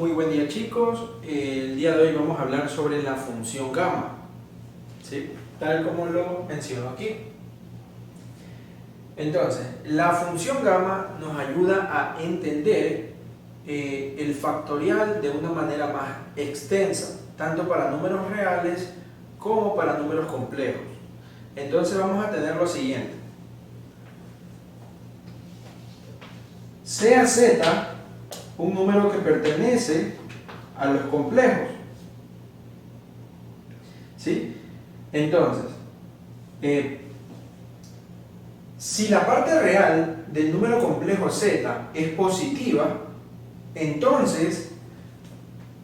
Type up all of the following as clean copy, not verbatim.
Muy buen día, chicos. El día de hoy vamos a hablar sobre la función gamma, ¿sí? Tal como lo menciono aquí. Entonces, la función gamma nos ayuda a entender el factorial de una manera más extensa, tanto para números reales como para números complejos. Entonces vamos a tener lo siguiente. Sea z un número que pertenece a los complejos, ¿sí? Entonces, si la parte real del número complejo z es positiva, entonces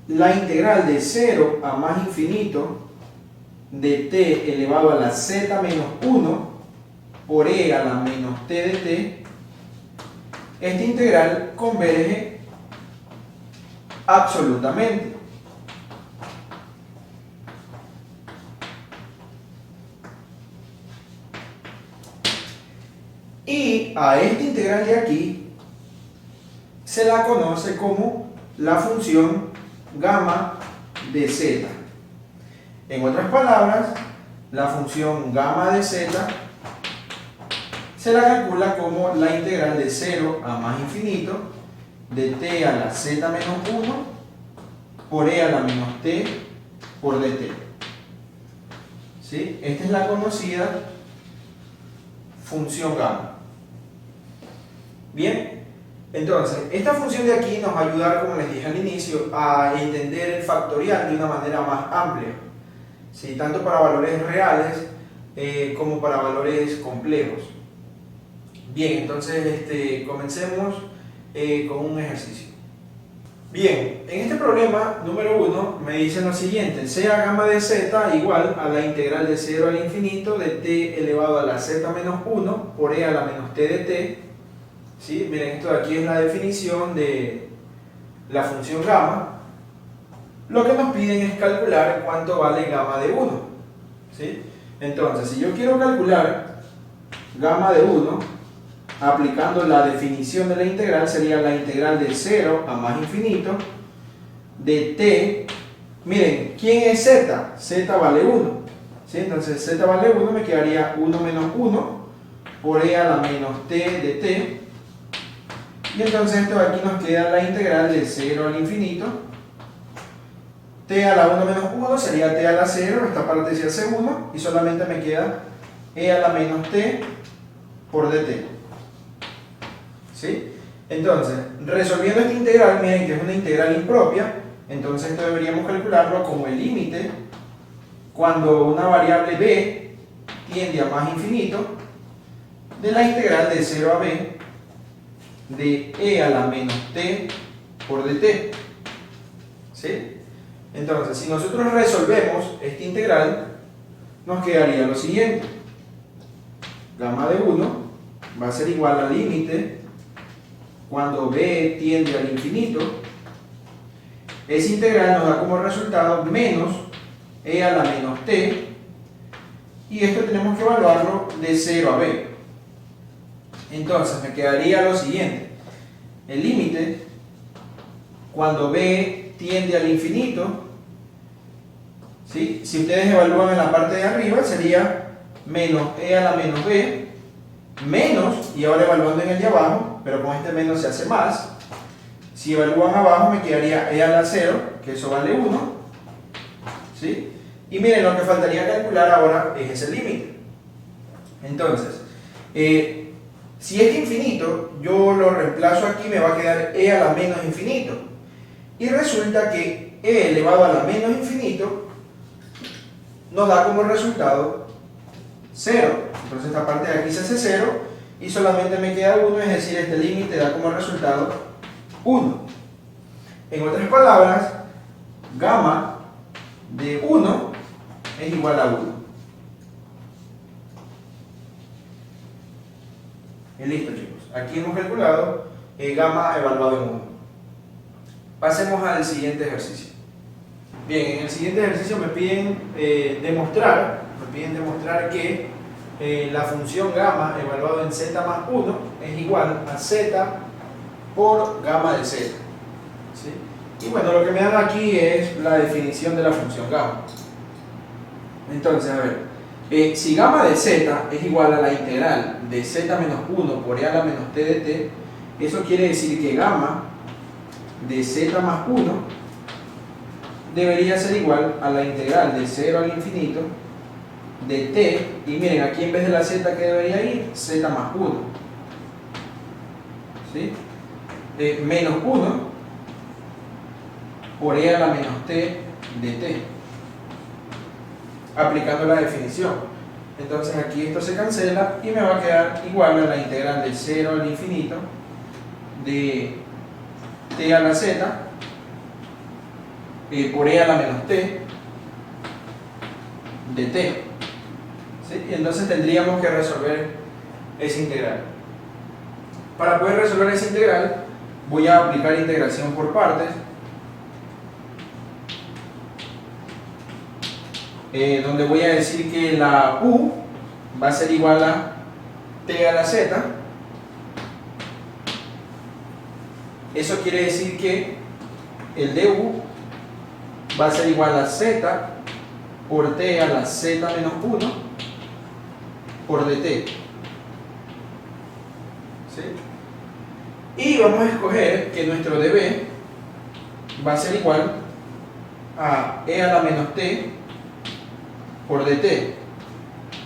la integral de 0 a más infinito de t elevado a la z menos 1 por e a la menos t de t, esta integral converge absolutamente. Y a esta integral de aquí se la conoce como la función gamma de z. En otras palabras, la función gamma de z se la calcula como la integral de 0 a más infinito de t a la z menos 1 por e a la menos t por dt. ¿Sí? Esta es la conocida función gamma. Bien, entonces, esta función de aquí nos va a ayudar, como les dije al inicio, a entender el factorial de una manera más amplia, ¿sí? Tanto para valores reales como para valores complejos. Bien, entonces comencemos con un ejercicio. Bien, en este problema número 1 me dicen lo siguiente: sea gamma de z igual a la integral de 0 al infinito de t elevado a la z menos 1 por e a la menos t de t. ¿Sí? Miren, esto de aquí es la definición de la función gamma. Lo que nos piden es calcular cuánto vale gamma de 1. ¿Sí? Entonces, si yo quiero calcular gamma de 1, aplicando la definición de la integral, sería la integral de 0 a más infinito de t. Miren, ¿quién es z? Z vale 1. ¿Sí? Entonces z vale 1, me quedaría 1 menos 1 por e a la menos t de t. Y entonces esto de aquí nos queda la integral de 0 al infinito. T a la 1 menos 1 sería t a la 0, esta parte se hace 1 y solamente me queda e a la menos t por dt. ¿Sí? Entonces, resolviendo esta integral, miren que es una integral impropia, entonces esto deberíamos calcularlo como el límite cuando una variable b tiende a más infinito de la integral de 0 a b de e a la menos t por dt. ¿Sí? Entonces, si nosotros resolvemos esta integral, nos quedaría lo siguiente: gamma de 1 va a ser igual al límite cuando b tiende al infinito. Esa integral nos da como resultado menos e a la menos t, y esto tenemos que evaluarlo de 0 a b. Entonces me quedaría lo siguiente: el límite cuando b tiende al infinito, ¿sí? Si ustedes evalúan en la parte de arriba, sería menos e a la menos b, menos, y ahora evaluando en el de abajo, pero con este menos se hace más. Si evalúan abajo, me quedaría e a la 0, que eso vale 1. ¿Sí? Y miren, lo que faltaría calcular ahora es ese límite. Entonces, si es infinito, yo lo reemplazo aquí, me va a quedar e a la menos infinito. Y resulta que e elevado a la menos infinito nos da como resultado 0. Entonces esta parte de aquí se hace 0 y solamente me queda 1, es decir, este límite da como resultado 1. En otras palabras, gamma de 1 es igual a 1. Y listo, chicos. Aquí hemos calculado gamma evaluado en 1. Pasemos al siguiente ejercicio. Bien, en el siguiente ejercicio me piden demostrar que la función gamma evaluado en z más 1 es igual a z por gamma de z. ¿Sí? Y bueno, lo que me dan aquí es la definición de la función gamma. Entonces, a ver, si gamma de z es igual a la integral de z menos 1 por e a la menos t de t, eso quiere decir que gamma de z más 1 debería ser igual a la integral de 0 al infinito de t, y miren, aquí en vez de la z, ¿qué debería ir? Z más 1, ¿sí? Menos 1 por e a la menos t de t, aplicando la definición. Entonces aquí esto se cancela y me va a quedar igual a la integral de 0 al infinito de t a la z por e a la menos t de t, ¿sí? Y entonces tendríamos que resolver esa integral. Para poder resolver esa integral voy a aplicar integración por partes, donde voy a decir que la u va a ser igual a t a la z. Eso quiere decir que el du va a ser igual a z por t a la z menos 1 por dt, ¿sí? Y vamos a escoger que nuestro db va a ser igual a e a la menos t por dt.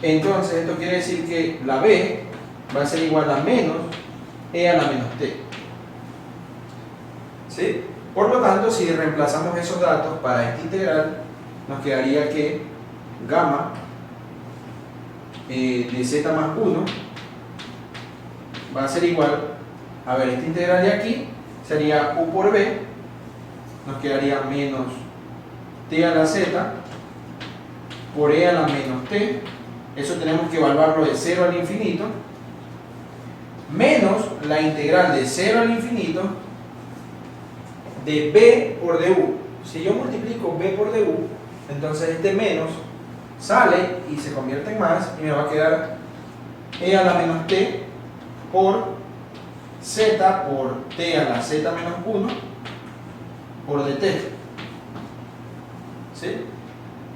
Entonces esto quiere decir que la b va a ser igual a menos e a la menos t, ¿sí? Por lo tanto, si reemplazamos esos datos para esta integral, nos quedaría que gamma de z más 1 va a ser igual, a ver, esta integral de aquí sería u por b, nos quedaría menos t a la z por e a la menos t, eso tenemos que evaluarlo de 0 al infinito, menos la integral de 0 al infinito de b por du. Si yo multiplico b por du, entonces este menos sale y se convierte en más, y me va a quedar e a la menos t por z por t a la z menos 1 por dt, ¿sí?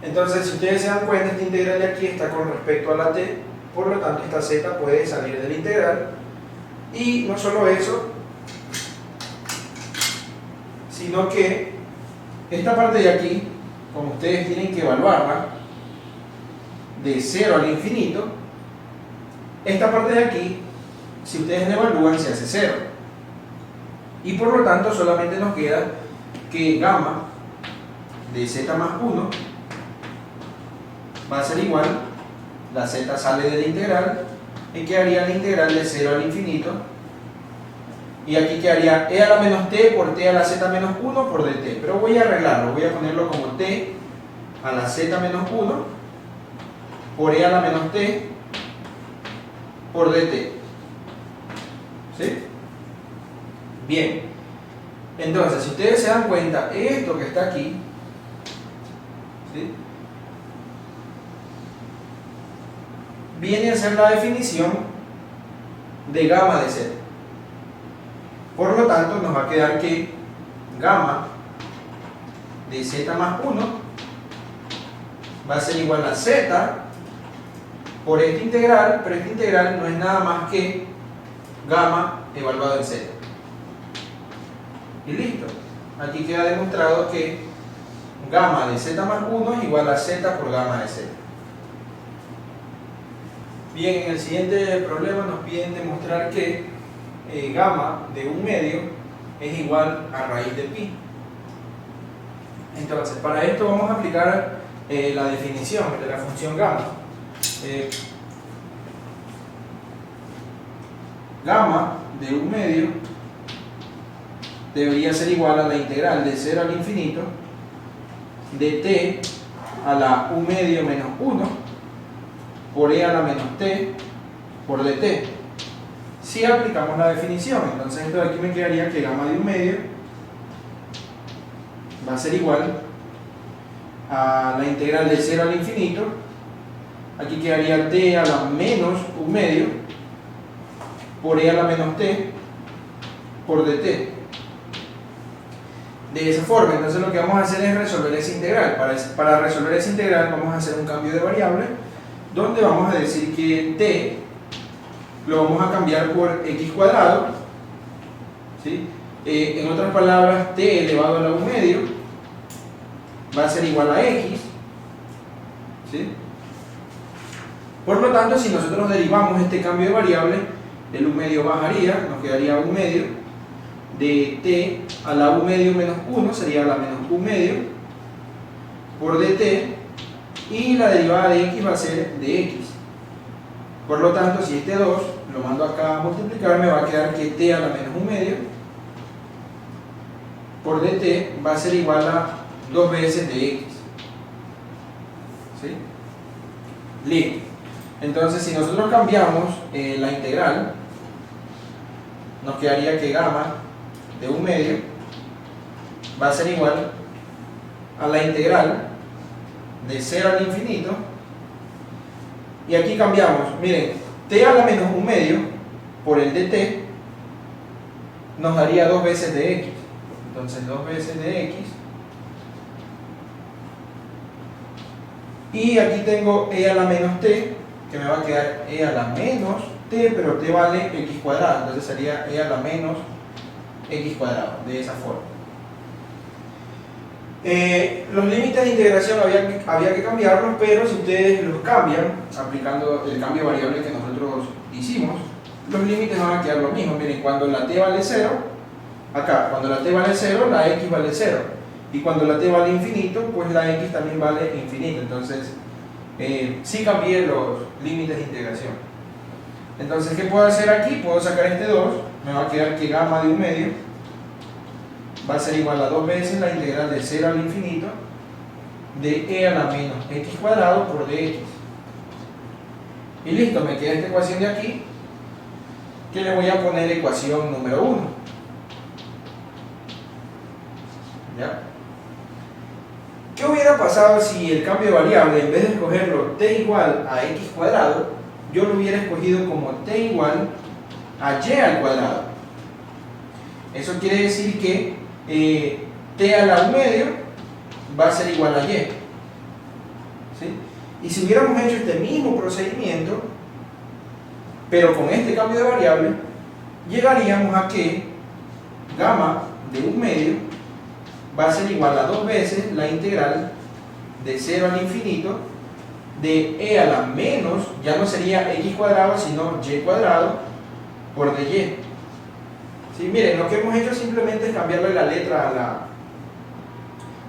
Entonces, si ustedes se dan cuenta, esta integral de aquí está con respecto a la t, por lo tanto esta z puede salir de la integral. Y no solo eso, sino que esta parte de aquí, como ustedes tienen que evaluarla de 0 al infinito, esta parte de aquí, si ustedes la evalúan, se hace 0. Y por lo tanto solamente nos queda que gamma de z más 1 va a ser igual, la z sale de la integral, y quedaría la integral de 0 al infinito, y aquí quedaría e a la menos t por t a la z menos 1 por dt. Pero voy a arreglarlo, voy a ponerlo como t a la z menos 1 por e a la menos t por dt, ¿sí? Bien, entonces si ustedes se dan cuenta, esto que está aquí, ¿sí?, viene a ser la definición de gamma de z. Por lo tanto, nos va a quedar que gamma de z más 1 va a ser igual a z por esta integral, pero esta integral no es nada más que gamma evaluado en z. Y listo. Aquí queda demostrado que gamma de z más 1 es igual a z por gamma de z. Bien, en el siguiente problema nos piden demostrar que gamma de 1/2 es igual a raíz de pi. Entonces, para esto vamos a aplicar la definición de la función gamma. Gamma de 1/2 debería ser igual a la integral de 0 al infinito de t a la 1/2 menos 1 por e a la menos t por dt. Si aplicamos la definición, entonces esto de aquí me quedaría que gamma de 1/2 va a ser igual a la integral de 0 al infinito, aquí quedaría t a la menos 1/2 por e a la menos t por dt. de esa forma. Entonces lo que vamos a hacer es resolver esa integral. Para resolver esa integral vamos a hacer un cambio de variable, donde vamos a decir que t lo vamos a cambiar por x cuadrado, ¿sí? En otras palabras, t elevado a la u medio va a ser igual a x, ¿sí? Por lo tanto, si nosotros derivamos este cambio de variable, el u medio bajaría, nos quedaría u medio de t a la u medio menos 1, sería la menos u medio por dt, y la derivada de x va a ser de x. Por lo tanto, si este 2 lo mando acá a multiplicar, me va a quedar que t a la menos u medio por dt va a ser igual a 2 veces de x. ¿Sí? Listo. Entonces, si nosotros cambiamos la integral, nos quedaría que gamma de u medio va a ser igual a la integral de 0 al infinito, y aquí cambiamos, miren, t a la menos u medio por el dt nos daría 2 veces de x. Entonces 2 veces de x, y aquí tengo e a la menos t, que me va a quedar e a la menos t, pero t vale x cuadrado, entonces sería e a la menos x cuadrado, de esa forma. Los límites de integración había que cambiarlos, pero si ustedes los cambian aplicando el cambio de variable que nosotros hicimos, los límites van a quedar lo mismo. Miren, cuando la t vale 0, acá, cuando la t vale 0, la x vale 0, y cuando la t vale infinito, pues la x también vale infinito. Entonces, sí cambié los límites de integración. Entonces, ¿qué puedo hacer aquí? Puedo sacar este 2, me va a quedar que gamma de un medio va a ser igual a 2 veces la integral de 0 al infinito de e a la menos x cuadrado por dx. Y listo, me queda esta ecuación de aquí, que le voy a poner ecuación número 1. ¿Ya? ¿Qué hubiera pasado si el cambio de variable, en vez de escogerlo t igual a x cuadrado, yo lo hubiera escogido como t igual a y al cuadrado? Eso quiere decir que t a la u medio va a ser igual a y. ¿Sí? Y si hubiéramos hecho este mismo procedimiento, pero con este cambio de variable, llegaríamos a que gamma de un medio va a ser igual a 2 veces la integral de 0 al infinito de e a la menos, ya no sería x cuadrado, sino y cuadrado por dy. ¿Sí? Miren, lo que hemos hecho simplemente es cambiarle la letra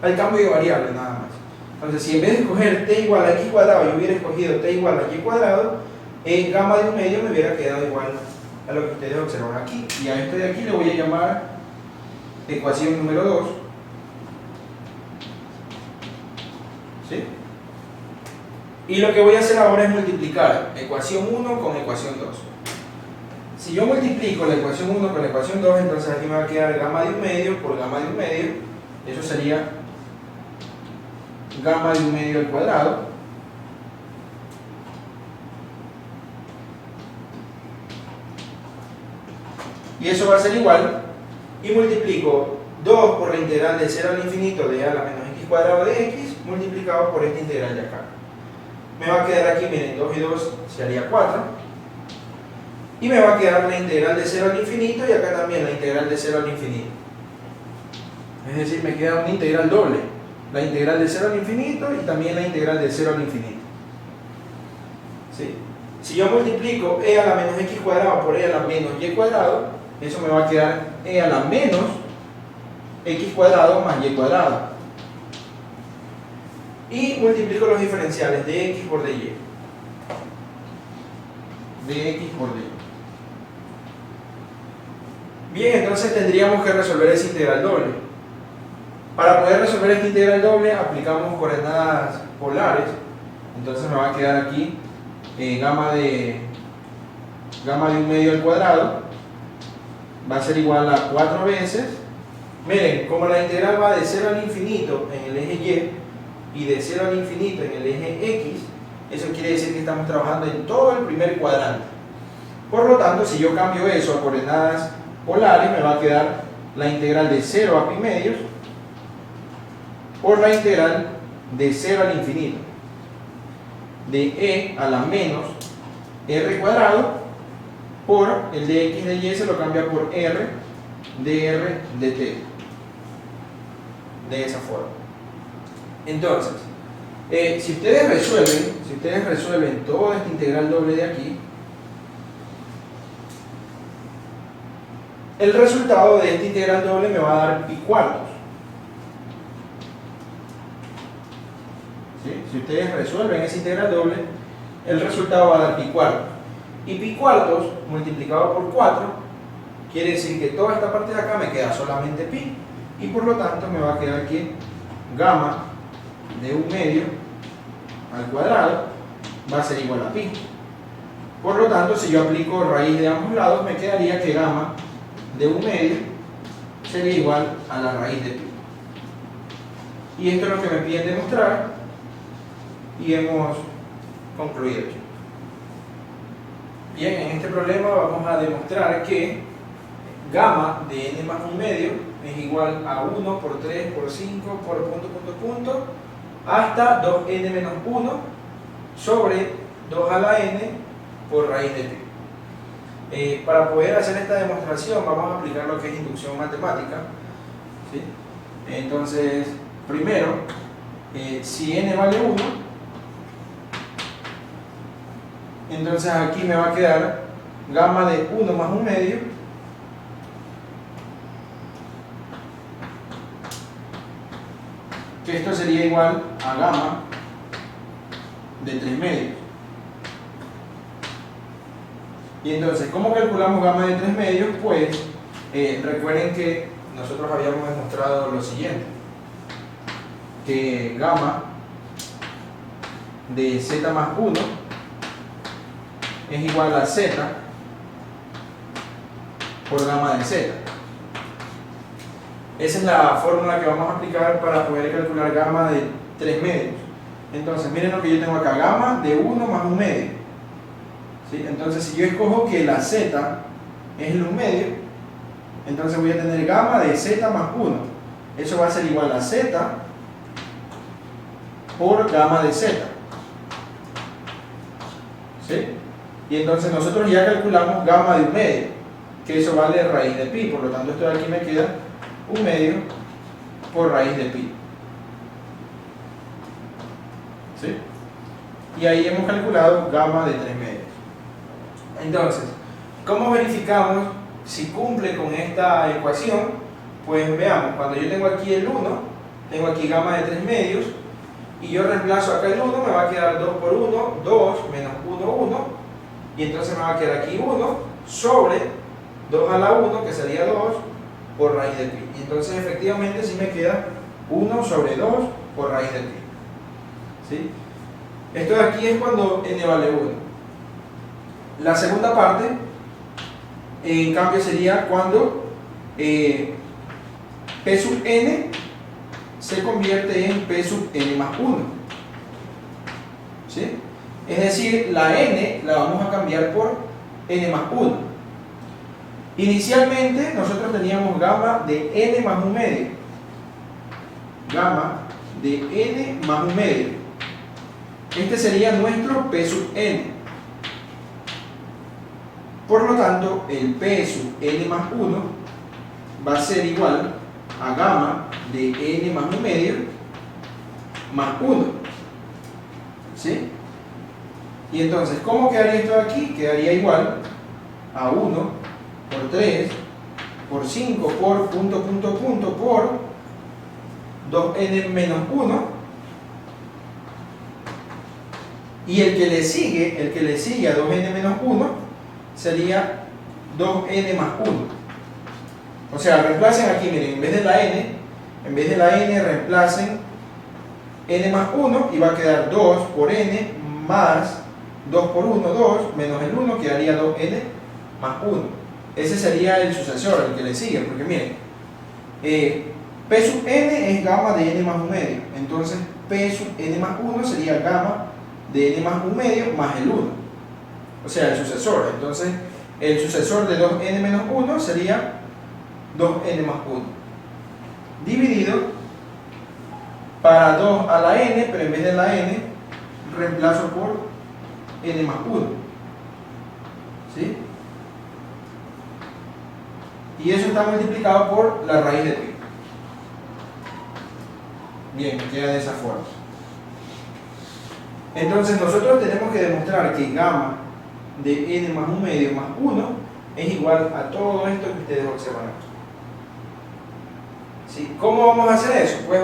al cambio de variable, nada más. Entonces, si en vez de escoger t igual a x cuadrado, yo hubiera escogido t igual a y cuadrado, gamma de un medio me hubiera quedado igual a lo que ustedes observan aquí. Y a esto de aquí le voy a llamar ecuación número 2. ¿Sí? Y lo que voy a hacer ahora es multiplicar ecuación 1 con ecuación 2. Si yo multiplico la ecuación 1 con la ecuación 2, entonces aquí me va a quedar gamma de un medio por gamma de un medio. Eso sería gamma de un medio al cuadrado. Y eso va a ser igual. Y multiplico 2 por la integral de 0 al infinito de a la menos x cuadrado de x, multiplicado por esta integral de acá. Me va a quedar aquí, miren, 2 y 2 se haría 4. Y me va a quedar la integral de 0 al infinito, y acá también la integral de 0 al infinito. Es decir, me queda una integral doble. La integral de 0 al infinito y también la integral de 0 al infinito. ¿Sí? Si yo multiplico e a la menos x cuadrado por e a la menos y cuadrado, eso me va a quedar e a la menos x cuadrado más y cuadrado. Y multiplico los diferenciales de x por dy. De x por dy. Bien, entonces tendríamos que resolver esa integral doble. Para poder resolver esta integral doble aplicamos coordenadas polares. Entonces me va a quedar aquí gamma de un medio al cuadrado va a ser igual a 4 veces. Miren, como la integral va de 0 al infinito en el eje y de 0 al infinito en el eje x, eso quiere decir que estamos trabajando en todo el primer cuadrante. Por lo tanto, si yo cambio eso a coordenadas polares, me va a quedar la integral de 0 a pi medios por la integral de 0 al infinito de e a la menos r cuadrado por el de x de y se lo cambia por r de r de t, de esa forma. Entonces, si ustedes resuelven toda esta integral doble de aquí, el resultado de esta integral doble me va a dar pi cuartos. ¿Sí? Si ustedes resuelven esa integral doble, el resultado va a dar pi cuartos. Y pi cuartos multiplicado por 4 quiere decir que toda esta parte de acá me queda solamente pi. Y por lo tanto me va a quedar que gamma de 1 medio al cuadrado va a ser igual a pi. Por lo tanto, si yo aplico raíz de ambos lados, me quedaría que gamma de 1 medio sería igual a la raíz de pi. Y esto es lo que me piden demostrar y hemos concluido. Bien, en este problema vamos a demostrar que gamma de n más 1 medio es igual a 1 por 3 por 5 por punto hasta 2n menos 1 sobre 2 a la n por raíz de pi. Para poder hacer esta demostración vamos a aplicar lo que es inducción matemática, ¿sí? Entonces, primero, si n vale 1, entonces aquí me va a quedar gamma de 1 más 1 medio que esto sería igual a gamma de 3 medios. Y entonces, ¿cómo calculamos gamma de 3 medios? Pues recuerden que nosotros habíamos demostrado lo siguiente, que gamma de z más 1 es igual a z por gamma de z. Esa es la fórmula que vamos a aplicar para poder calcular gamma de 3 medios. Entonces, miren lo que yo tengo acá, gamma de 1 más 1 medio. ¿Sí? Entonces, si yo escojo que la z es el 1 medio, entonces voy a tener gamma de z más 1. Eso va a ser igual a z por gamma de z. ¿Sí? Y entonces nosotros ya calculamos gamma de 1 medio, que eso vale raíz de pi. Por lo tanto, esto de aquí me queda 1 medio por raíz de pi. ¿Sí? Y ahí hemos calculado gamma de 3 medios. Entonces, ¿cómo verificamos si cumple con esta ecuación? Pues veamos, cuando yo tengo aquí el 1, tengo aquí gamma de 3 medios, y yo reemplazo acá el 1, me va a quedar 2 por 1, 2 menos 1, 1, y entonces me va a quedar aquí 1 sobre 2 a la 1, que sería 2, por raíz de pi. Y entonces efectivamente sí me queda 1 sobre 2 por raíz de pi. ¿Sí? Esto de aquí es cuando n vale 1. La segunda parte, en cambio, sería cuando p sub n se convierte en p sub n más 1. ¿Sí? Es decir, la n la vamos a cambiar por n más 1. Inicialmente nosotros teníamos gamma de n más 1 medio. Gamma de n más 1 medio. Este sería nuestro p sub n. Por lo tanto, el p sub n más 1 va a ser igual a gamma de n más 1 medio más 1. ¿Sí? Y entonces, ¿cómo quedaría esto de aquí? Quedaría igual a 1 por 3 por 5 por por 2n menos 1. Y el que le sigue a 2n menos 1 sería 2n más 1. O sea, reemplacen aquí, miren, en vez de la n reemplacen n más 1 y va a quedar 2 por n más 2 por 1, 2, menos el 1 quedaría 2n más 1. Ese sería el sucesor, el que le sigue, porque miren, p sub n es gamma de n más 1 medio, entonces p sub n más 1 sería gamma de n más 1 medio más el 1, o sea, el sucesor. Entonces, el sucesor de 2n menos 1 sería 2n más 1, dividido para 2 a la n, pero en vez de la n, reemplazo por n más 1. ¿Sí? Y eso está multiplicado por la raíz de pi. Bien, queda de esa forma. Entonces nosotros tenemos que demostrar que gamma de n más 1 medio más 1 es igual a todo esto que ustedes observan aquí. ¿Sí? ¿Cómo vamos a hacer eso? Pues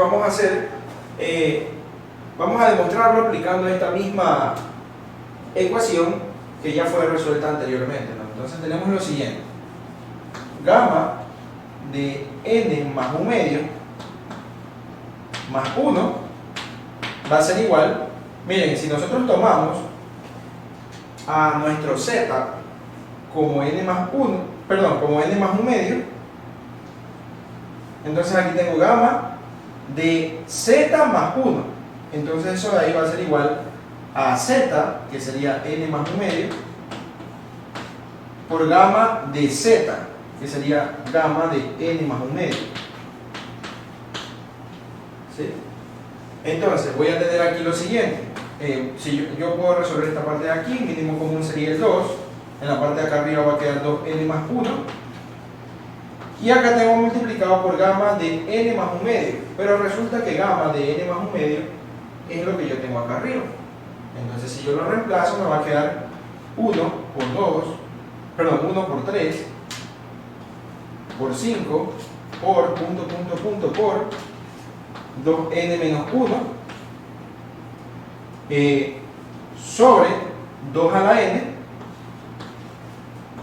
vamos a demostrarlo aplicando esta misma ecuación que ya fue resuelta anteriormente, ¿no? Entonces tenemos lo siguiente: gamma de n más 1 medio más 1 va a ser igual, miren, si nosotros tomamos a nuestro z como n más 1, perdón, como n más 1 medio, entonces aquí tengo gamma de z más 1, entonces eso de ahí va a ser igual a z, que sería n más 1 medio, por gamma de z, que sería gamma de n más 1 medio. ¿Sí? Entonces voy a tener aquí lo siguiente: si yo puedo resolver esta parte de aquí, mínimo común sería el 2, en la parte de acá arriba va a quedar 2n más 1, y acá tengo multiplicado por gamma de n más 1 medio, pero resulta que gamma de n más 1 medio es lo que yo tengo acá arriba. Entonces si yo lo reemplazo me va a quedar 1 por 2, perdón, 1 por 3 por 5 por por 2n menos 1 sobre 2 a la n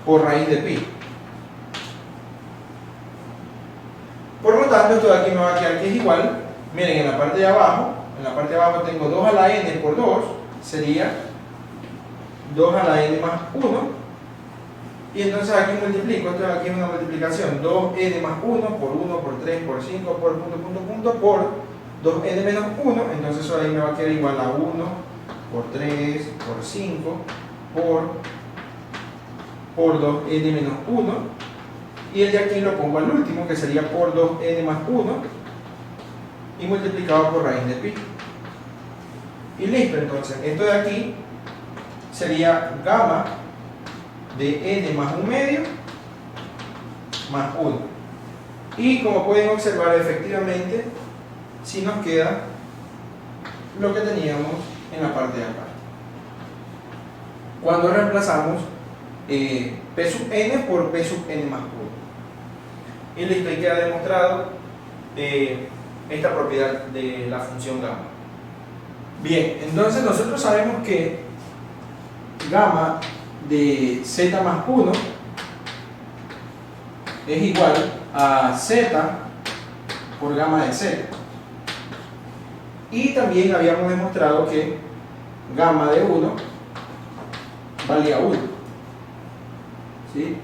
por raíz de pi. Por lo tanto, esto de aquí me va a quedar que es igual, miren, en la parte de abajo tengo 2 a la n por 2, sería 2 a la n más 1, y entonces aquí multiplico, esto de aquí es una multiplicación, 2n más 1 por 1 por 3 por 5 por por 2n menos 1, entonces eso ahí me va a quedar igual a 1 por 3 por 5 por 2n menos 1, y el de aquí lo pongo al último, que sería por 2n más 1 y multiplicado por raíz de pi. Y listo, entonces esto de aquí sería gamma de n más 1 medio más 1. Y como pueden observar, efectivamente si nos queda lo que teníamos en la parte de acá cuando reemplazamos p sub n por p sub n más 1. Y listo, ahí queda demostrado esta propiedad de la función gamma. Bien, entonces nosotros sabemos que gamma de z más 1 es igual a z por gamma de z. Y también habíamos demostrado que gamma de 1 valía 1. ¿Sí?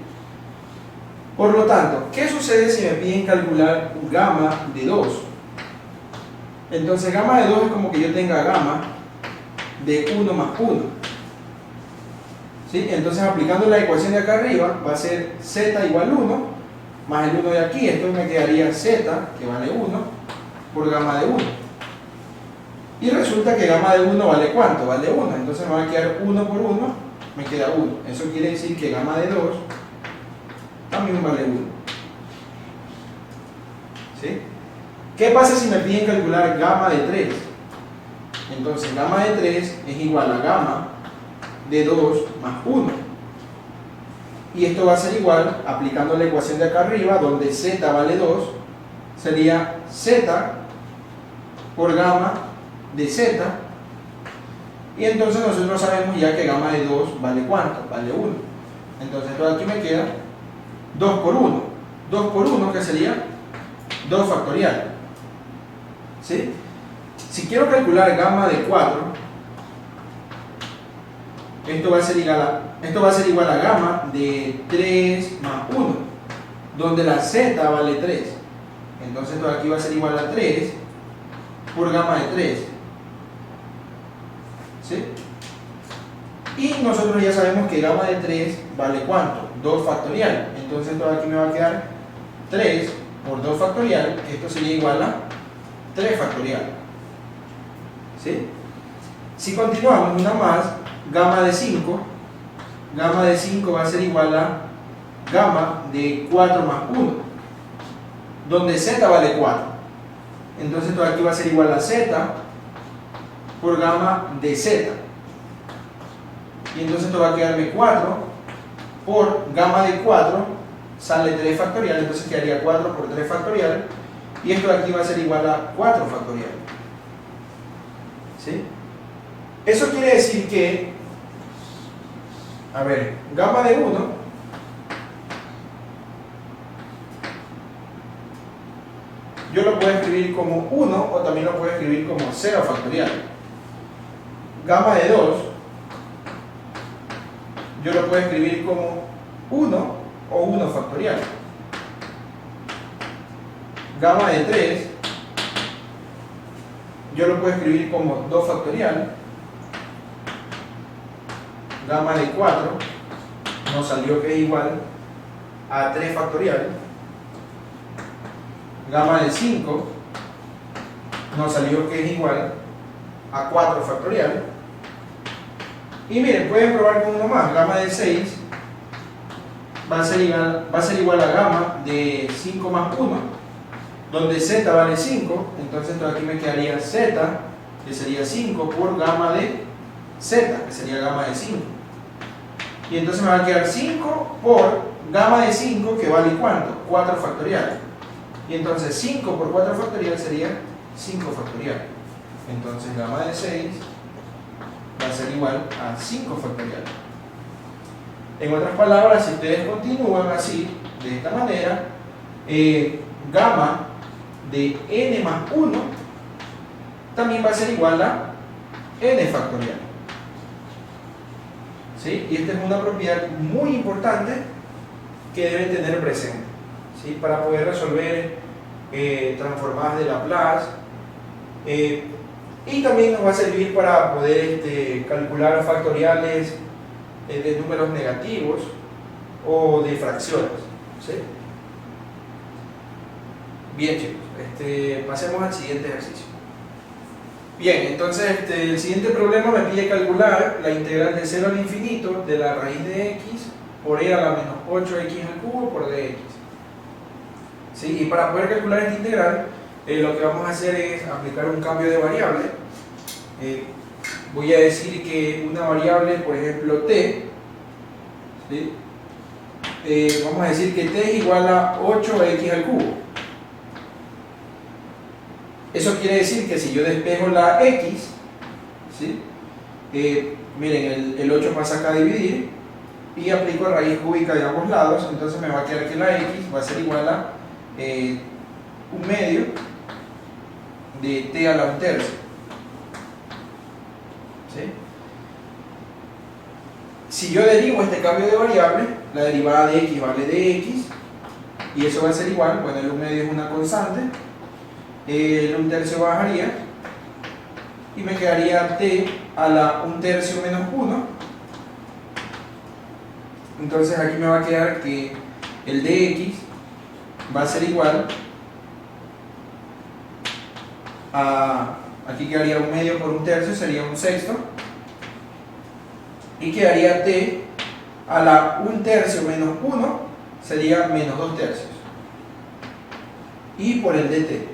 Por lo tanto, ¿qué sucede si me piden calcular gamma de 2? Entonces gamma de 2 es como que yo tenga gamma de 1 más 1. ¿Sí? Entonces aplicando la ecuación de acá arriba va a ser z igual 1 más el 1 de aquí, esto me quedaría z, que vale 1, por gamma de 1. Y resulta que gamma de 1 vale ¿cuánto? Vale 1, entonces me va a quedar 1 por 1, me queda 1. Eso quiere decir que gamma de 2 también vale 1. ¿Sí? ¿Qué pasa si me piden calcular gamma de 3? Entonces gamma de 3 es igual a gamma de 2 más 1. Y esto va a ser igual, aplicando la ecuación de acá arriba, donde z vale 2, sería z por gamma de z. Y entonces nosotros sabemos ya que gamma de 2 vale ¿cuánto? Vale 1. Entonces esto de aquí me queda 2 por 1. 2 por 1, que sería 2 factorial. ¿Sí? Si quiero calcular gamma de 4, esto va a ser igual a gamma de 3 más 1, donde la z vale 3. Entonces esto de aquí va a ser igual a 3 por gamma de 3. ¿Sí? Y nosotros ya sabemos que gamma de 3 vale ¿cuánto? 2 factorial. Entonces esto de aquí me va a quedar 3 por 2 factorial, que esto sería igual a 3 factorial. ¿sí? Si continuamos una más, gamma de 5 va a ser igual a gamma de 4 más 1, donde z vale 4. Entonces todo aquí va a ser igual a z por gamma de z. Y entonces esto va a quedarme 4 por gamma de 4, sale 3 factorial, entonces quedaría 4 por 3 factorial. Y esto de aquí va a ser igual a 4 factorial. ¿Sí? Eso quiere decir que, a ver, gamma de 1 yo lo puedo escribir como 1 o también lo puedo escribir como 0 factorial. Gamma de 2 yo lo puedo escribir como 1 o 1 factorial. Gamma de 3 yo lo puedo escribir como 2 factorial. Gamma de 4 nos salió que es igual a 3 factorial. Gamma de 5 nos salió que es igual a 4 factorial. Y miren, pueden probar con uno más. Gamma de 6 va a ser igual a gamma de 5 más 1, donde z vale 5. Entonces esto aquí me quedaría z, que sería 5, por gamma de z, que sería gamma de 5. Y entonces me va a quedar 5 por gamma de 5, que vale ¿cuánto? 4 factorial. Y entonces 5 por 4 factorial sería 5 factorial. Entonces gamma de 6 va a ser igual a 5 factorial. En otras palabras, si ustedes continúan así, de esta manera, gamma de n más 1 también va a ser igual a n factorial. ¿Sí? Y esta es una propiedad muy importante que deben tener presente, ¿sí? Para poder resolver transformadas de Laplace, y también nos va a servir para poder calcular factoriales de números negativos o de fracciones, ¿sí? Bien, chicos, pasemos al siguiente ejercicio. Bien, entonces el siguiente problema me pide calcular la integral de 0 al infinito de la raíz de x por e a la menos 8x al cubo por dx. ¿Sí? Y para poder calcular esta integral, lo que vamos a hacer es aplicar un cambio de variable. Voy a decir que una variable, por ejemplo t, ¿sí? Vamos a decir que t es igual a 8x al cubo. Eso quiere decir que si yo despejo la x, ¿sí? Miren, el 8 pasa acá a dividir y aplico raíz cúbica de ambos lados, entonces me va a quedar que la x va a ser igual a 1/2 de t a la 1/3. ¿Sí? Si yo derivo este cambio de variable, la derivada de x vale de x, y eso va a ser igual, bueno, el 1/2 es una constante, el 1/3 bajaría y me quedaría t a la 1/3 menos 1. Entonces aquí me va a quedar que el dx va a ser igual a, aquí quedaría 1/2 por 1/3, sería 1/6, y quedaría t a la 1/3 menos 1 sería menos 2/3, y por el dt.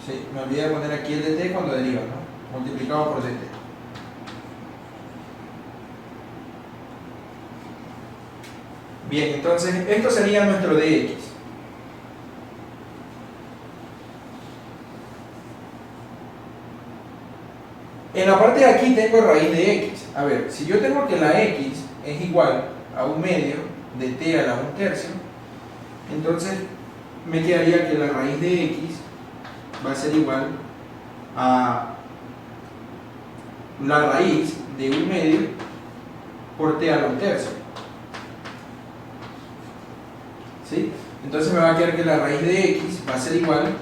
Sí, me olvidé de poner aquí el dt cuando deriva, ¿no? Multiplicado por dt. Bien, entonces esto sería nuestro dx. En la parte de aquí tengo raíz de x. A ver, si yo tengo que la x es igual a 1/2 de t a la 1/3, entonces me quedaría que la raíz de x va a ser igual a la raíz de 1/2 por t a la 1/3. ¿Sí? Entonces me va a quedar que la raíz de x va a ser igual,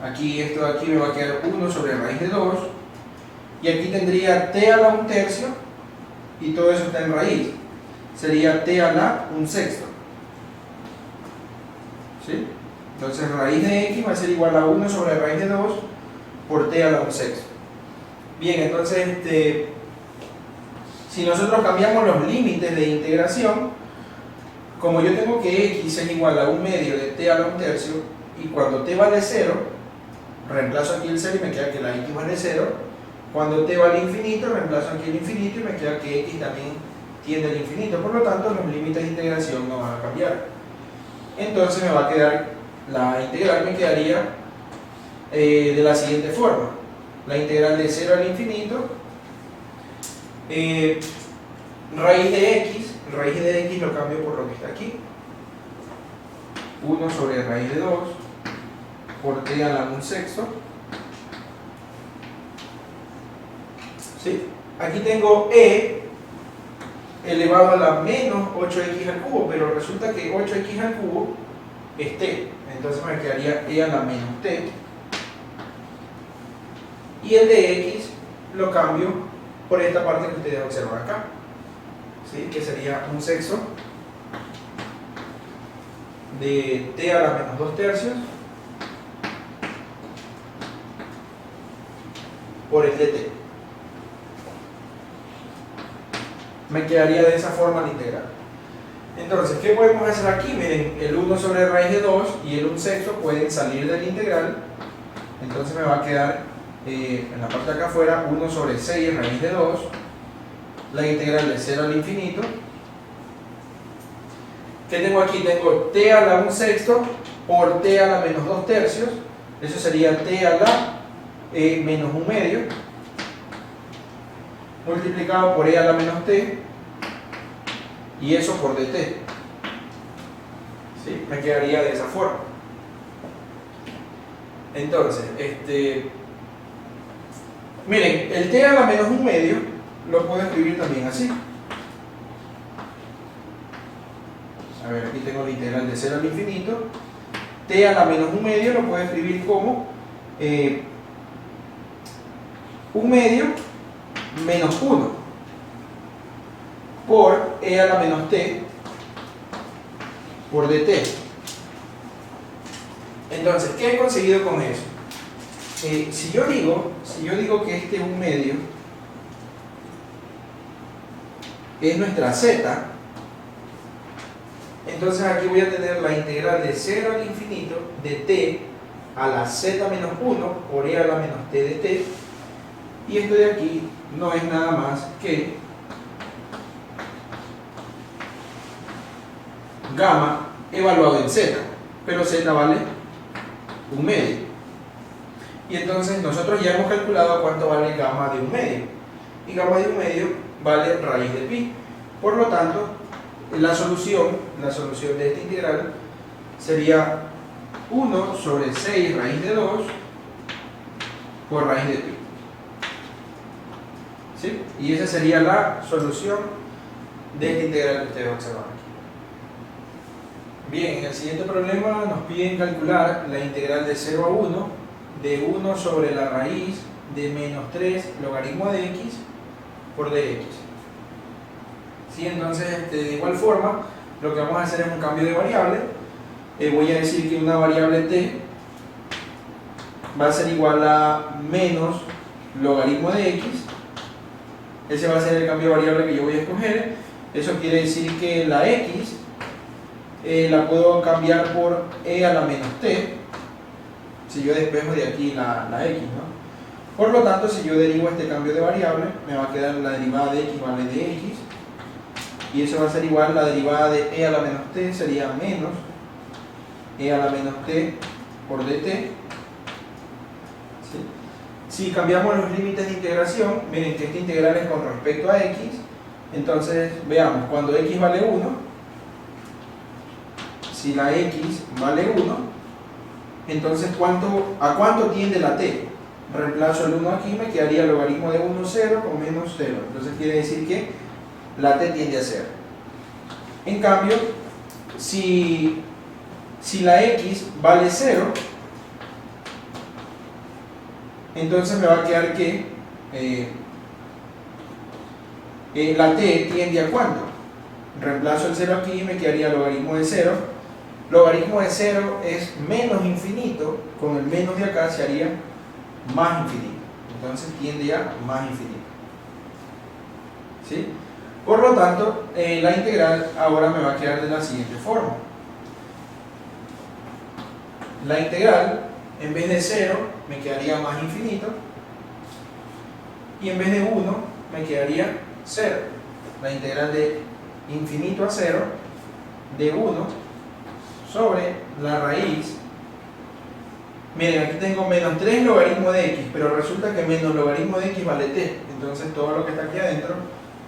aquí esto de aquí me va a quedar 1 sobre raíz de 2, y aquí tendría t a la 1/3, y todo eso está en raíz, sería t a la 1/6. ¿Sí? Entonces raíz de x va a ser igual a 1 sobre raíz de 2 por t a la 1/6. Bien, entonces si nosotros cambiamos los límites de integración, como yo tengo que x es igual a 1/2 de t a la 1/3, y cuando t vale 0, reemplazo aquí el 0 y me queda que la x vale 0. Cuando t vale infinito, reemplazo aquí el infinito y me queda que x también tiende al infinito. Por lo tanto, los límites de integración no van a cambiar. Entonces me va a quedar, la integral me quedaría de la siguiente forma. La integral de 0 al infinito, raíz de x lo cambio por lo que está aquí. 1 sobre raíz de 2 por t a la 1/6. ¿Sí? Aquí tengo e elevado a la menos 8x al cubo, pero resulta que 8x al cubo es t. Entonces me quedaría e a la menos t. Y el de x lo cambio por esta parte que ustedes observan acá, ¿sí? Que sería 1/6 de t a la menos 2/3 por el de t. Me quedaría de esa forma la integral. Entonces, ¿qué podemos hacer aquí? Miren, el 1 sobre raíz de 2 y el 1/6 pueden salir de la integral. Entonces me va a quedar en la parte de acá afuera 1 sobre 6 raíz de 2, la integral de 0 al infinito. ¿Qué tengo aquí? Tengo t a la 1/6 por t a la menos 2/3. Eso sería t a la menos 1/2 multiplicado por e a la menos t, y eso por dt. ¿Sí? Me quedaría de esa forma. Entonces, miren, el t a la menos 1/2 lo puedo escribir también así. A ver, aquí tengo la integral de 0 al infinito. T a la menos 1/2 lo puedo escribir como 1/2 menos 1 por e a la menos t por dt. Entonces, ¿qué he conseguido con eso? Si yo digo que este 1/2 es nuestra z, entonces aquí voy a tener la integral de 0 al infinito de t a la z menos 1 por e a la menos t de t, y esto de aquí no es nada más que gamma evaluado en z, pero z vale 1/2. Y entonces nosotros ya hemos calculado cuánto vale gamma de 1/2, y gamma de 1/2 vale raíz de pi. Por lo tanto, la solución de esta integral sería 1 sobre 6 raíz de 2 por raíz de pi. ¿Sí? Y esa sería la solución de esta integral que ustedes observan aquí. Bien, en el siguiente problema nos piden calcular la integral de 0 a 1 de 1 sobre la raíz de menos 3 logaritmo de x por dx. ¿Sí? Entonces, de igual forma, lo que vamos a hacer es un cambio de variable. Voy a decir que una variable t va a ser igual a menos logaritmo de x. Ese va a ser el cambio de variable que yo voy a escoger. Eso quiere decir que la x la puedo cambiar por e a la menos t, si yo despejo de aquí la x, ¿no? Por lo tanto, si yo derivo este cambio de variable, me va a quedar la derivada de x vale de x, y eso va a ser igual, la derivada de e a la menos t sería menos e a la menos t por dt. ¿Sí? Si cambiamos los límites de integración, miren que esta integral es con respecto a x. Entonces, veamos, cuando x vale 1, si la x vale 1, entonces ¿a cuánto tiende la t? Reemplazo el 1 aquí, me quedaría logaritmo de 1, 0 con menos 0. Entonces quiere decir que la t tiende a 0. En cambio, si la x vale 0, entonces me va a quedar que la t tiende a ¿cuánto? Reemplazo el 0 aquí y me quedaría logaritmo de 0. Logaritmo de 0 es menos infinito, con el menos de acá se haría más infinito. Entonces tiende a más infinito. ¿Sí? Por lo tanto, la integral ahora me va a quedar de la siguiente forma. La integral, en vez de 0, me quedaría más infinito. Y en vez de 1, me quedaría 0. La integral de infinito a 0 de 1 sobre la raíz. Miren, aquí tengo menos 3 logaritmo de x, pero resulta que menos logaritmo de x vale t. Entonces todo lo que está aquí adentro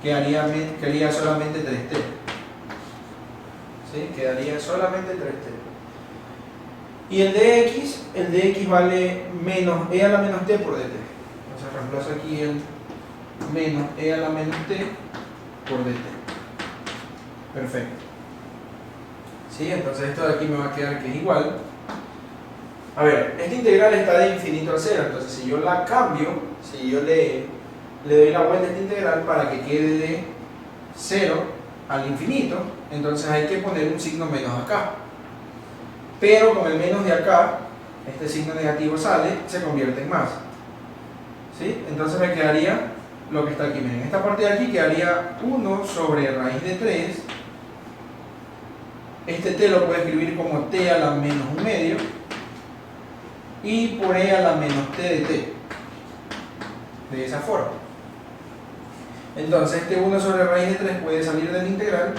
quedaría solamente 3t. ¿Sí? Quedaría solamente 3t. Y el de x vale menos e a la menos t por dt. Entonces reemplazo aquí el menos e a la menos t por dt. Perfecto. ¿Sí? Entonces esto de aquí me va a quedar que es igual. A ver, esta integral está de infinito a 0, entonces si yo la cambio, si yo le doy la vuelta a esta integral para que quede de 0 al infinito, entonces hay que poner un signo menos acá. Pero con el menos de acá, este signo negativo sale, se convierte en más. ¿Sí? Entonces me quedaría lo que está aquí. Miren, esta parte de aquí quedaría 1 sobre raíz de 3. Este t lo puedo escribir como t a la menos 1 medio. Y por e a la menos t de t. De esa forma. Entonces este 1 sobre raíz de 3 puede salir de la integral.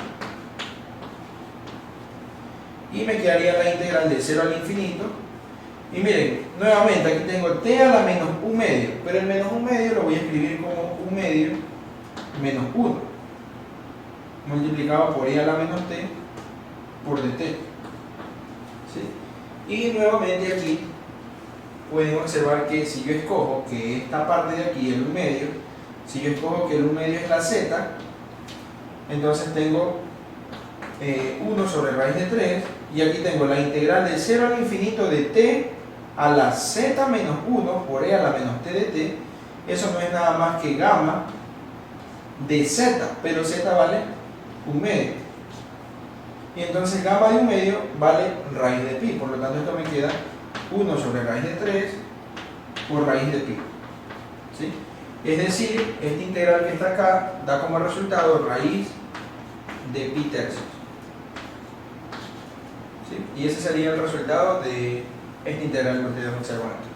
Y me quedaría la integral de 0 al infinito. Y miren, nuevamente aquí tengo t a la menos 1 medio. Pero el menos 1 medio lo voy a escribir como 1 medio menos 1. Multiplicado por e a la menos t por dt. ¿Sí? Y nuevamente aquí pueden observar que si yo escojo que esta parte de aquí, el 1 medio, si yo escojo que el 1 medio es la z, entonces tengo 1 sobre raíz de 3, y aquí tengo la integral de 0 al infinito de t a la z menos 1 por e a la menos t de t. Eso no es nada más que gamma de z, pero z vale 1 medio. Y entonces gamma de 1 medio vale raíz de pi, por lo tanto esto me queda 1 sobre raíz de 3 por raíz de pi. ¿Sí? Es decir, esta integral que está acá da como resultado raíz de pi tercios. ¿Sí? Y ese sería el resultado de esta integral que ustedes observan aquí.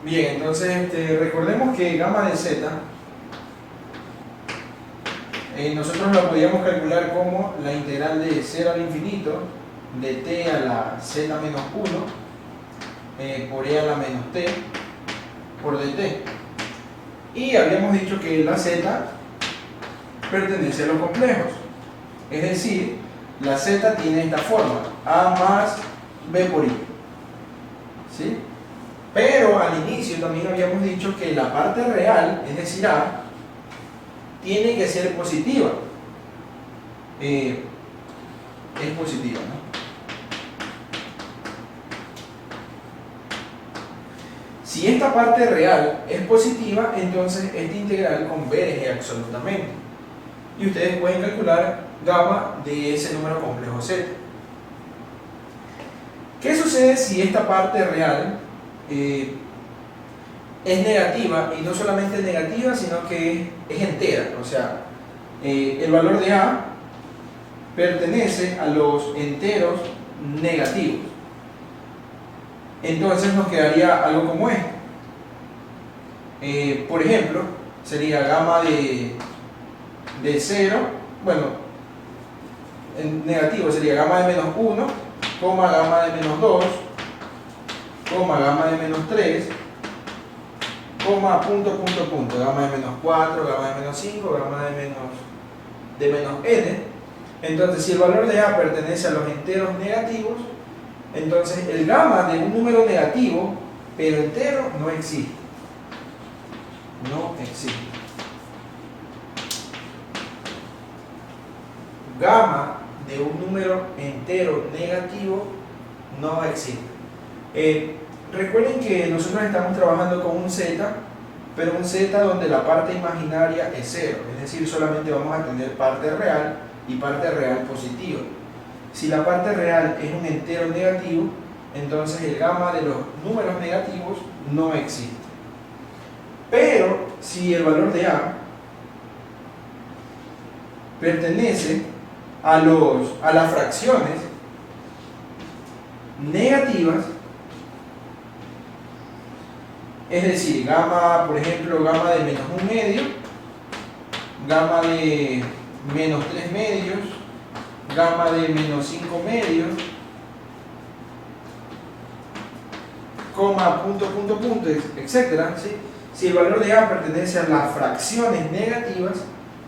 Bien, entonces recordemos que gamma de z nosotros la podíamos calcular como la integral de 0 al infinito de t a la z menos 1 por e a la menos t por dt. Y habíamos dicho que la z pertenece a los complejos. Es decir, la z tiene esta forma, a más b por i. ¿Sí? Pero al inicio también habíamos dicho que la parte real, es decir, a, tiene que ser positiva. Es positiva, ¿no? Si esta parte real es positiva, entonces esta integral converge absolutamente. Y ustedes pueden calcular gamma de ese número complejo z. ¿Qué sucede si esta parte real es negativa? Y no solamente es negativa, sino que es entera. O sea, el valor de a pertenece a los enteros negativos. Entonces nos quedaría algo como esto. Por ejemplo, sería gamma de 0, bueno, en negativo sería gamma de menos 1, coma gamma de menos 2, coma gamma de menos 3, coma punto, gamma de menos 4, gamma de menos 5, gamma de menos n. Entonces, si el valor de a pertenece a los enteros negativos, entonces el gamma de un número negativo, pero entero, no existe. No existe. Gamma de un número entero negativo no existe. Recuerden que nosotros estamos trabajando con un z, pero un z donde la parte imaginaria es 0, es decir, solamente vamos a tener parte real y parte real positiva. Si la parte real es un entero negativo, entonces el gamma de los números negativos no existe. Pero si el valor de A pertenece a las fracciones negativas, es decir, gamma, por ejemplo, gamma de menos 1 medio, gamma de menos 3 medios, gamma de menos 5 medios, coma, punto, punto, punto, etc. ¿Sí? Si el valor de A pertenece a las fracciones negativas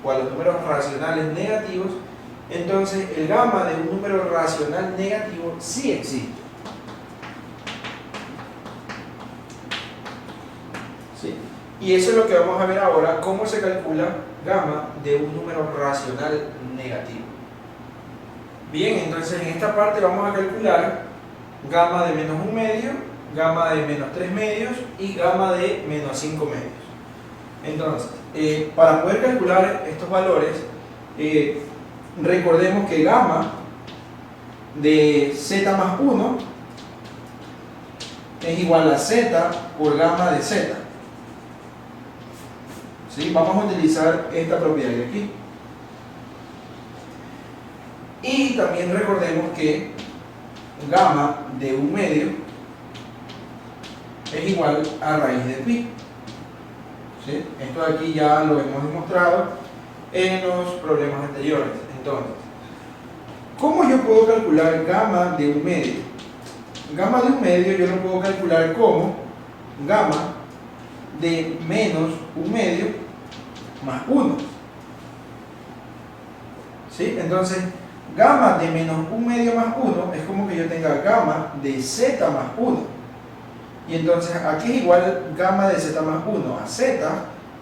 o a los números racionales negativos, entonces el gamma de un número racional negativo sí existe. ¿Sí? Y eso es lo que vamos a ver ahora, cómo se calcula gamma de un número racional negativo. Bien, entonces en esta parte vamos a calcular gamma de menos 1 medio, gamma de menos 3 medios y gamma de menos 5 medios. Entonces, para poder calcular estos valores, recordemos que gamma de z más 1 es igual a z por gamma de z. ¿Sí? Vamos a utilizar esta propiedad de aquí. Y también recordemos que gamma de 1 medio es igual a raíz de pi. ¿Sí? Esto de aquí ya lo hemos demostrado en los problemas anteriores. Entonces, ¿cómo yo puedo calcular gamma de 1 medio? Gamma de 1 medio yo lo puedo calcular como gamma de menos 1 medio más 1. ¿Sí? Entonces, gamma de menos 1 medio más 1 es como que yo tenga gamma de z más 1. Y entonces aquí es igual gamma de z más 1 a z,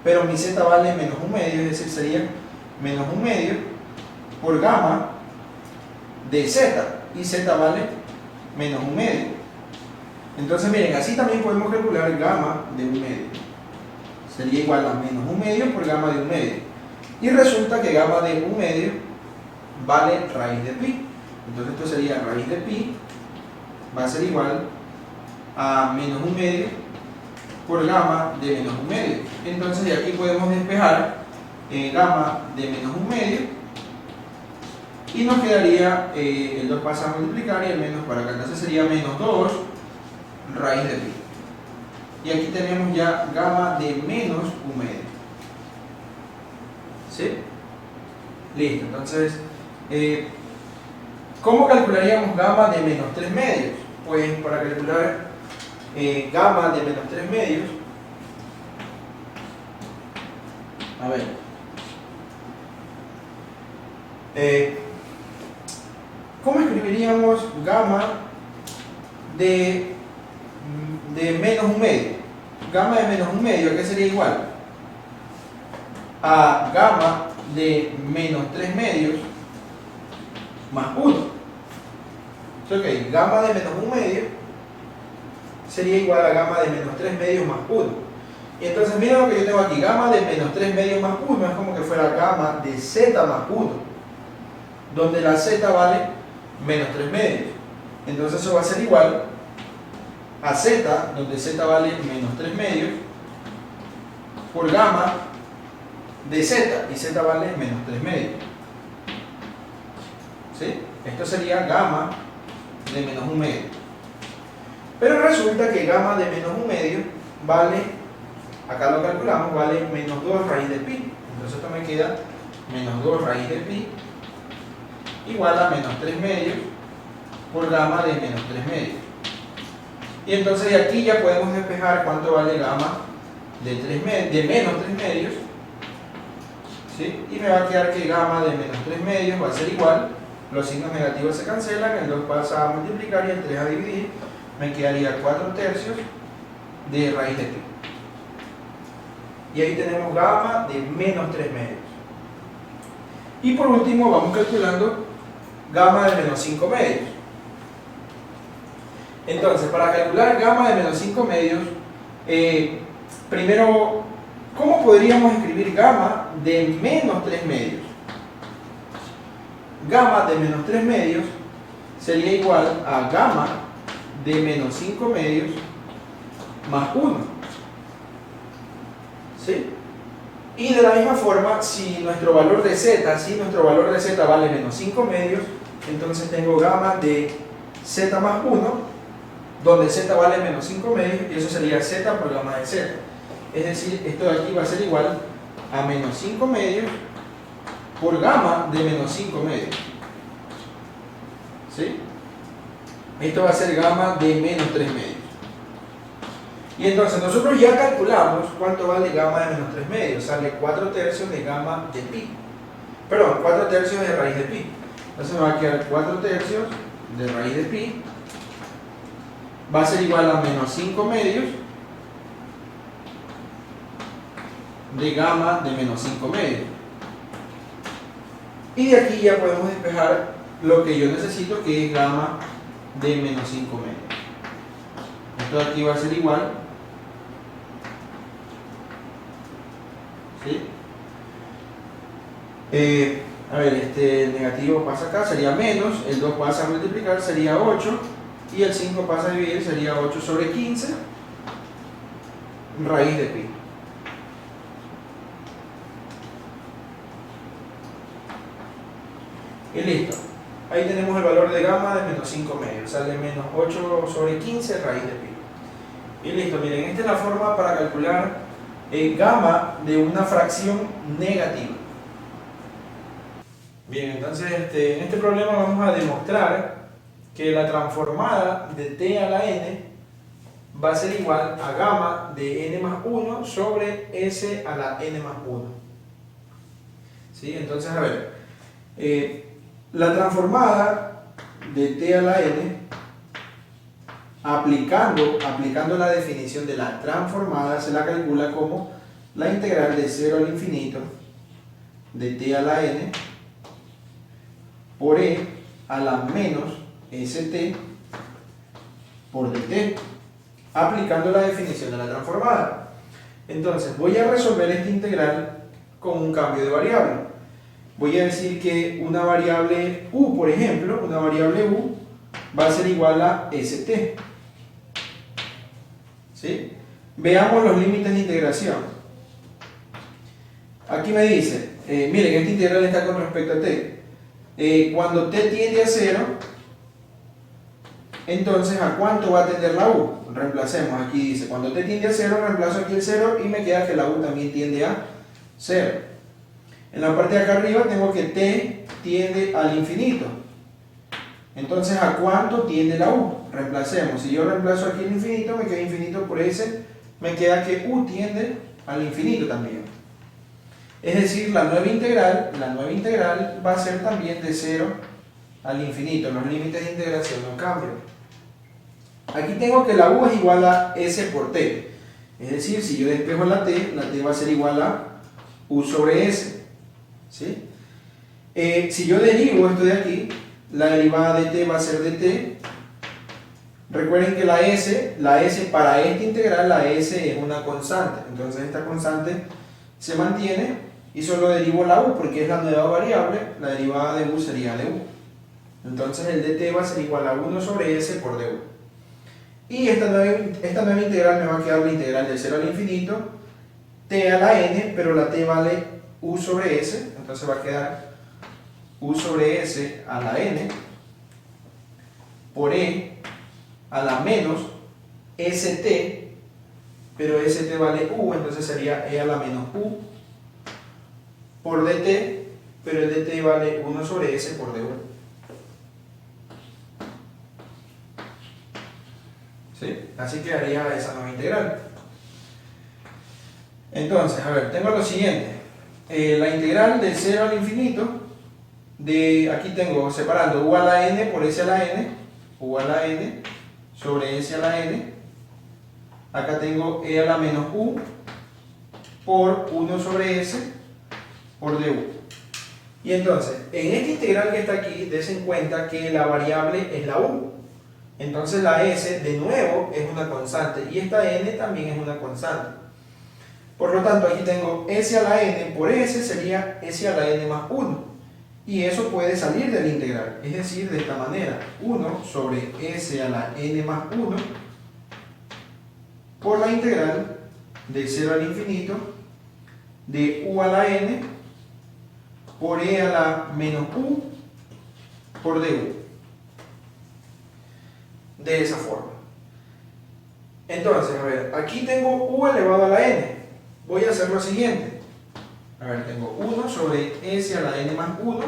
pero mi z vale menos 1 medio, es decir, sería menos 1 medio por gamma de z, y z vale menos 1 medio. Entonces miren, así también podemos calcular gamma de 1 medio. Sería igual a menos 1 medio por gamma de 1 medio. Y resulta que gamma de 1 medio vale raíz de pi. Entonces esto sería raíz de pi, va a ser igual a menos 1 medio por gamma de menos 1 medio. Entonces de aquí podemos despejar gamma de menos 1 medio y nos quedaría el 2 pasa a multiplicar y el menos para acá. Entonces sería menos 2 raíz de pi. Y aquí tenemos ya gamma de menos 1 medio. ¿Sí? Listo. Entonces, ¿cómo calcularíamos gamma de menos 3 medios? Pues para calcular gamma de menos 3 medios, a ver, ¿cómo escribiríamos gamma de menos 1 medio? Gamma de menos 1 medio, ¿a qué sería igual? A gamma de menos 3 medios más 1. Ok, gamma de menos 1 medio sería igual a gamma de menos 3 medios más 1. Y entonces miren lo que yo tengo aquí, gamma de menos 3 medios más 1 es como que fuera gamma de z más 1, donde la z vale menos 3 medios. Entonces eso va a ser igual a z, donde z vale menos 3 medios, por gamma de z, y z vale menos 3 medios. ¿Sí? Esto sería gamma de menos 1 medio. Pero resulta que gamma de menos 1 medio vale, acá lo calculamos, vale menos 2 raíz de pi. Entonces esto me queda menos 2 raíz de pi igual a menos 3 medios por gamma de menos 3 medios. Y entonces de aquí ya podemos despejar cuánto vale gamma de menos 3 medios. ¿Sí? Y me va a quedar que gamma de menos 3 medios va a ser igual, los signos negativos se cancelan, el 2 pasa a multiplicar y el 3 a dividir, me quedaría 4 tercios de raíz de pi. Y ahí tenemos gamma de menos 3 medios. Y por último vamos calculando gamma de menos 5 medios. Entonces, para calcular gamma de menos 5 medios, primero, ¿cómo podríamos escribir gamma de menos 3 medios? Gamma de menos 3 medios sería igual a gamma de menos 5 medios más 1. ¿Sí? Y de la misma forma, si nuestro valor de z vale menos 5 medios, entonces tengo gamma de z más 1, donde z vale menos 5 medios, y eso sería z por gamma de z. Es decir, esto de aquí va a ser igual a menos 5 medios por gamma de menos 5 medios. ¿Sí? Esto va a ser gamma de menos 3 medios. Y entonces nosotros ya calculamos cuánto vale gamma de menos 3 medios. Sale 4 tercios de gamma de pi. Perdón, 4 tercios de raíz de pi. Entonces me va a quedar 4 tercios de raíz de pi. Va a ser igual a menos 5 medios de gamma de menos 5 medios. Y de aquí ya podemos despejar lo que yo necesito, que es gamma de menos 5 medios. Esto de aquí va a ser igual, ¿sí? A ver, este negativo pasa acá, sería menos, el 2 pasa a multiplicar, sería 8, y el 5 pasa a dividir, sería 8 sobre 15 raíz de pi. Y listo. Ahí tenemos el valor de gamma de menos 5 medios. Sale menos 8 sobre 15 raíz de pi. Y listo, miren, esta es la forma para calcular gamma de una fracción negativa. Bien, entonces en este problema vamos a demostrar que la transformada de t a la n va a ser igual a gamma de n más 1 sobre s a la n más 1. ¿Sí? Entonces, a ver, la transformada de t a la n, aplicando la definición de la transformada, se la calcula como la integral de 0 al infinito de t a la n por e a la menos st por dt, aplicando la definición de la transformada. Entonces voy a resolver esta integral con un cambio de variable. Voy a decir que una variable u, por ejemplo, una variable u va a ser igual a st. ¿Sí? Veamos los límites de integración. Aquí me dice, miren, esta integral está con respecto a t. Cuando t tiende a 0, entonces ¿a cuánto va a tender la u? Reemplacemos, aquí dice, cuando t tiende a 0, reemplazo aquí el 0 y me queda que la u también tiende a 0. En la parte de acá arriba tengo que t tiende al infinito. Entonces, ¿a cuánto tiende la u? Reemplacemos. Si yo reemplazo aquí el infinito, me queda infinito por s, me queda que u tiende al infinito también. Es decir, la nueva integral va a ser también de 0 al infinito. Los límites de integración no cambian. Aquí tengo que la u es igual a s por t. Es decir, si yo despejo la t va a ser igual a u sobre s. ¿Sí? Si yo derivo esto de aquí, la derivada de t va a ser de t. Recuerden que la s para esta integral, la s es una constante. Entonces esta constante se mantiene y solo derivo la u porque es la nueva variable. La derivada de u sería de u. Entonces el dt va a ser igual a 1 sobre s por du. Y esta nueva integral me va a quedar la integral de 0 al infinito, t a la n, pero la t vale u sobre s, entonces va a quedar u sobre s a la n por e a la menos st, pero st vale u, entonces sería e a la menos u por dt, pero el dt vale 1 sobre s por du. ¿Sí? Así quedaría esa nueva integral. Entonces, a ver, tengo lo siguiente. La integral de 0 al infinito, aquí tengo separando u a la n por s a la n, u a la n sobre s a la n. Acá tengo e a la menos u por 1 sobre s por du. Y entonces, en esta integral que está aquí, des en cuenta que la variable es la u. Entonces la s de nuevo es una constante y esta n también es una constante. Por lo tanto, aquí tengo s a la n por s sería s a la n más 1. Y eso puede salir del integral, es decir, de esta manera, 1 sobre s a la n más 1 por la integral de 0 al infinito de u a la n por e a la menos u por du. De esa forma. Entonces, a ver, aquí tengo u elevado a la n. Voy a hacer lo siguiente. A ver, tengo 1 sobre s a la n más 1,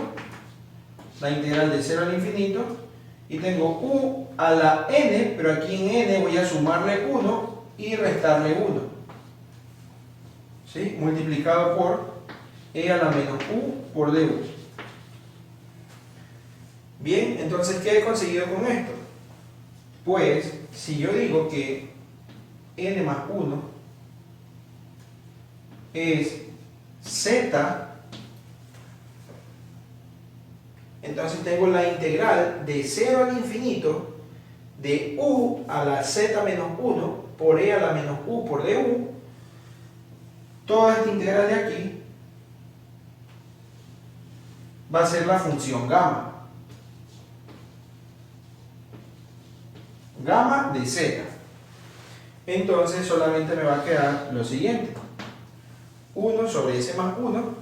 la integral de 0 al infinito, y tengo u a la n, pero aquí en n voy a sumarle 1 y restarle 1. ¿Sí? Multiplicado por e a la menos u por du. Bien, entonces, ¿qué he conseguido con esto? Pues, si yo digo que n más 1 es z, entonces tengo la integral de 0 al infinito de u a la z menos 1 por e a la menos u por du. Toda esta integral de aquí va a ser la función gamma. Gamma de z. Entonces solamente me va a quedar lo siguiente. 1 sobre s más 1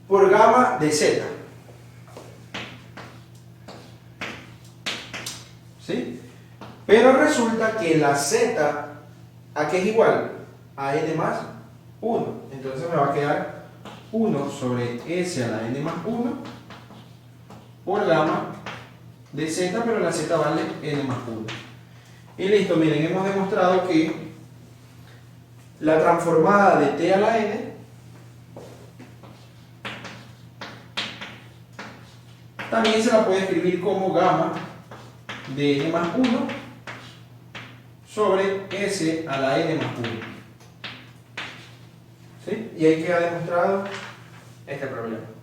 por gamma de z. ¿Sí? Pero resulta que la z, ¿a qué es igual? A n más 1. Entonces me va a quedar 1 sobre s a la n más 1 por gamma de z, pero la z vale n más 1. Y listo, miren, hemos demostrado que la transformada de t a la n también se la puede escribir como gamma de n más 1 sobre s a la n más 1. ¿Sí? Y ahí queda demostrado este problema.